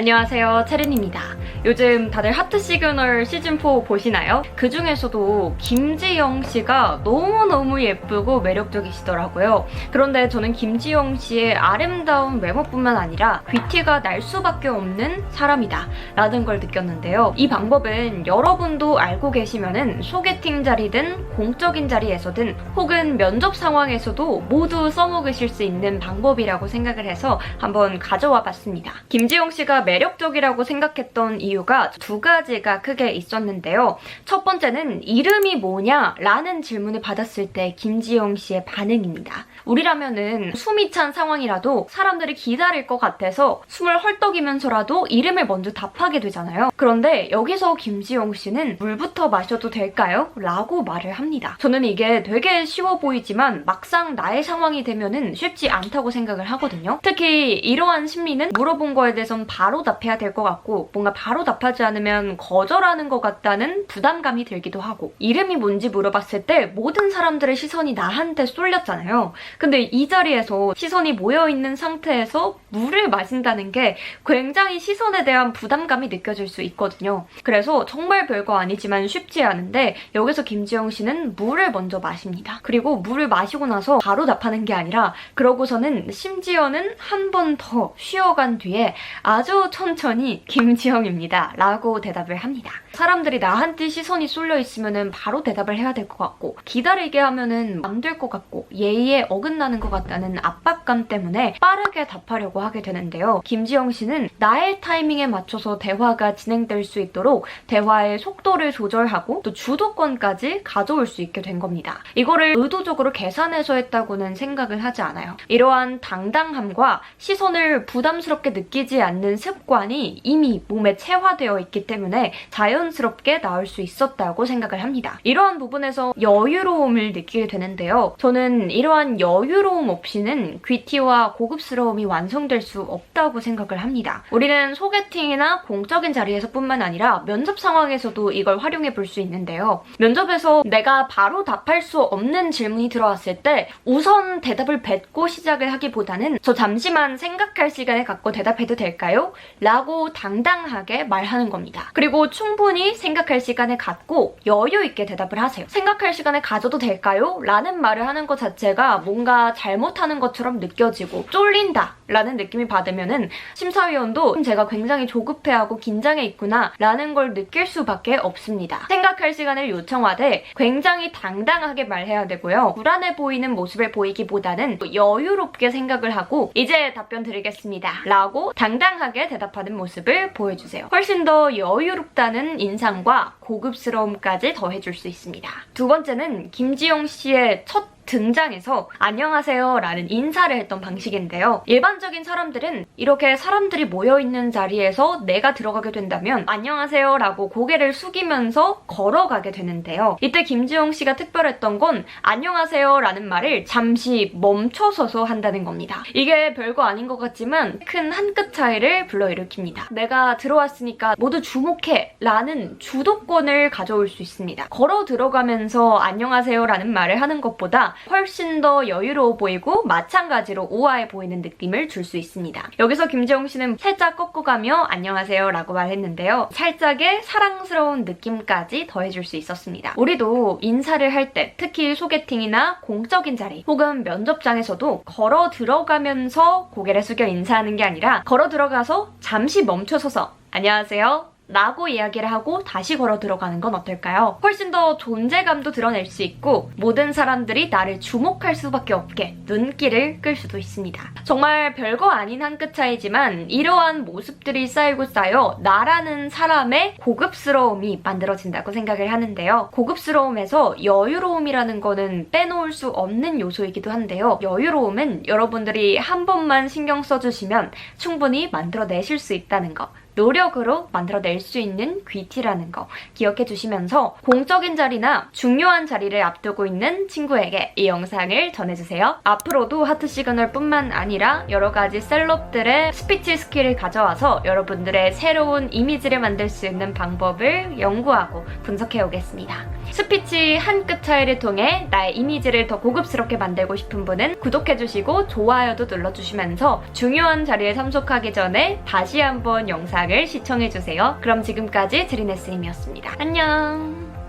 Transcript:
안녕하세요, 체린입니다. 요즘 다들 하트 시그널 시즌4 보시나요? 그 중에서도 김지영 씨가 너무너무 예쁘고 매력적이시더라고요. 그런데 저는 김지영 씨의 아름다운 외모뿐만 아니라 귀티가 날 수밖에 없는 사람이다 라는 걸 느꼈는데요. 이 방법은 여러분도 알고 계시면은 소개팅 자리든 공적인 자리에서든 혹은 면접 상황에서도 모두 써먹으실 수 있는 방법이라고 생각을 해서 한번 가져와 봤습니다. 김지영 씨가 매력적이라고 생각했던 이유가 두 가지가 크게 있었는데요. 첫 번째는 이름이 뭐냐? 라는 질문을 받았을 때 김지영 씨의 반응입니다. 우리라면은 숨이 찬 상황이라도 사람들이 기다릴 것 같아서 숨을 헐떡이면서라도 이름을 먼저 답하게 되잖아요. 그런데 여기서 김지영 씨는 물부터 마셔도 될까요? 라고 말을 합니다. 저는 이게 되게 쉬워 보이지만 막상 나의 상황이 되면은 쉽지 않다고 생각을 하거든요. 특히 이러한 심리는 물어본 거에 대해서는 바로 답해야 될 것 같고 뭔가 바로 답하지 않으면 거절하는 것 같다는 부담감이 들기도 하고 이름이 뭔지 물어봤을 때 모든 사람들의 시선이 나한테 쏠렸잖아요. 근데 이 자리에서 시선이 모여있는 상태에서 물을 마신다는 게 굉장히 시선에 대한 부담감이 느껴질 수 있거든요. 그래서 정말 별거 아니지만 쉽지 않은데 여기서 김지영 씨는 물을 먼저 마십니다. 그리고 물을 마시고 나서 바로 답하는 게 아니라 그러고서는 심지어는 한 번 더 쉬어간 뒤에 아주 천천히 김지영입니다 라고 대답을 합니다. 사람들이 나한테 시선이 쏠려 있으면 바로 대답을 해야 될 것 같고 기다리게 하면은 안 될 것 같고 예의에 어긋나는 것 같다는 압박감 때문에 빠르게 답하려고 하게 되는데요. 김지영 씨는 나의 타이밍에 맞춰서 대화가 진행될 수 있도록 대화의 속도를 조절하고 또 주도권까지 가져올 수 있게 된 겁니다. 이거를 의도적으로 계산해서 했다고는 생각을 하지 않아요. 이러한 당당함과 시선을 부담스럽게 느끼지 않는 습관이 이미 몸에 체화되어 있기 때문에 자연스럽게 나올 수 있었다고 생각을 합니다. 이러한 부분에서 여유로움을 느끼게 되는데요. 저는 이러한 여유로움 없이는 귀티와 고급스러움이 완성될 수 없다고 생각을 합니다. 우리는 소개팅이나 공적인 자리에서 뿐만 아니라 면접 상황에서도 이걸 활용해 볼 수 있는데요. 면접에서 내가 바로 답할 수 없는 질문이 들어왔을 때 우선 대답을 뱉고 시작을 하기보다는 저 잠시만 생각할 시간을 갖고 대답해도 될까요? 라고 당당하게 말하는 겁니다. 그리고 충분히 생각할 시간을 갖고 여유 있게 대답을 하세요. 생각할 시간을 가져도 될까요? 라는 말을 하는 것 자체가 뭔가 잘못하는 것처럼 느껴지고 쫄린다 라는 느낌이 받으면은 심사위원도 제가 굉장히 조급해하고 긴장해 있구나 라는 걸 느낄 수밖에 없습니다. 생각할 시간을 요청하되 굉장히 당당하게 말해야 되고요. 불안해 보이는 모습을 보이기보다는 여유롭게 생각을 하고 이제 답변 드리겠습니다 라고 당당하게 대답하는 모습을 보여주세요. 훨씬 더 여유롭다는 인상과 고급스러움까지 더해줄 수 있습니다. 두 번째는 김지영 씨의 첫 등장해서 안녕하세요 라는 인사를 했던 방식인데요. 일반적인 사람들은 이렇게 사람들이 모여있는 자리에서 내가 들어가게 된다면 안녕하세요 라고 고개를 숙이면서 걸어가게 되는데요. 이때 김지영 씨가 특별했던 건 안녕하세요 라는 말을 잠시 멈춰서서 한다는 겁니다. 이게 별거 아닌 것 같지만 큰 한 끗 차이를 불러일으킵니다. 내가 들어왔으니까 모두 주목해 라는 주도권을 가져올 수 있습니다. 걸어 들어가면서 안녕하세요 라는 말을 하는 것보다 훨씬 더 여유로워 보이고 마찬가지로 우아해 보이는 느낌을 줄 수 있습니다. 여기서 김지영 씨는 살짝 꺾고 가며 안녕하세요 라고 말했는데요. 살짝의 사랑스러운 느낌까지 더해줄 수 있었습니다. 우리도 인사를 할 때 특히 소개팅이나 공적인 자리 혹은 면접장에서도 걸어 들어가면서 고개를 숙여 인사하는 게 아니라 걸어 들어가서 잠시 멈춰서서 안녕하세요 라고 이야기를 하고 다시 걸어 들어가는 건 어떨까요? 훨씬 더 존재감도 드러낼 수 있고 모든 사람들이 나를 주목할 수밖에 없게 눈길을 끌 수도 있습니다. 정말 별거 아닌 한 끗 차이지만 이러한 모습들이 쌓이고 쌓여 나라는 사람의 고급스러움이 만들어진다고 생각을 하는데요. 고급스러움에서 여유로움이라는 거는 빼놓을 수 없는 요소이기도 한데요. 여유로움은 여러분들이 한 번만 신경 써주시면 충분히 만들어내실 수 있다는 거, 노력으로 만들어낼 수 있는 귀티라는 거 기억해 주시면서 공적인 자리나 중요한 자리를 앞두고 있는 친구에게 이 영상을 전해주세요. 앞으로도 하트 시그널 뿐만 아니라 여러 가지 셀럽들의 스피치 스킬을 가져와서 여러분들의 새로운 이미지를 만들 수 있는 방법을 연구하고 분석해 오겠습니다. 스피치 한 끗 차이를 통해 나의 이미지를 더 고급스럽게 만들고 싶은 분은 구독해주시고 좋아요도 눌러주시면서 중요한 자리에 참석하기 전에 다시 한번 영상을 시청해주세요. 그럼 지금까지 드리네스님이었습니다. 안녕!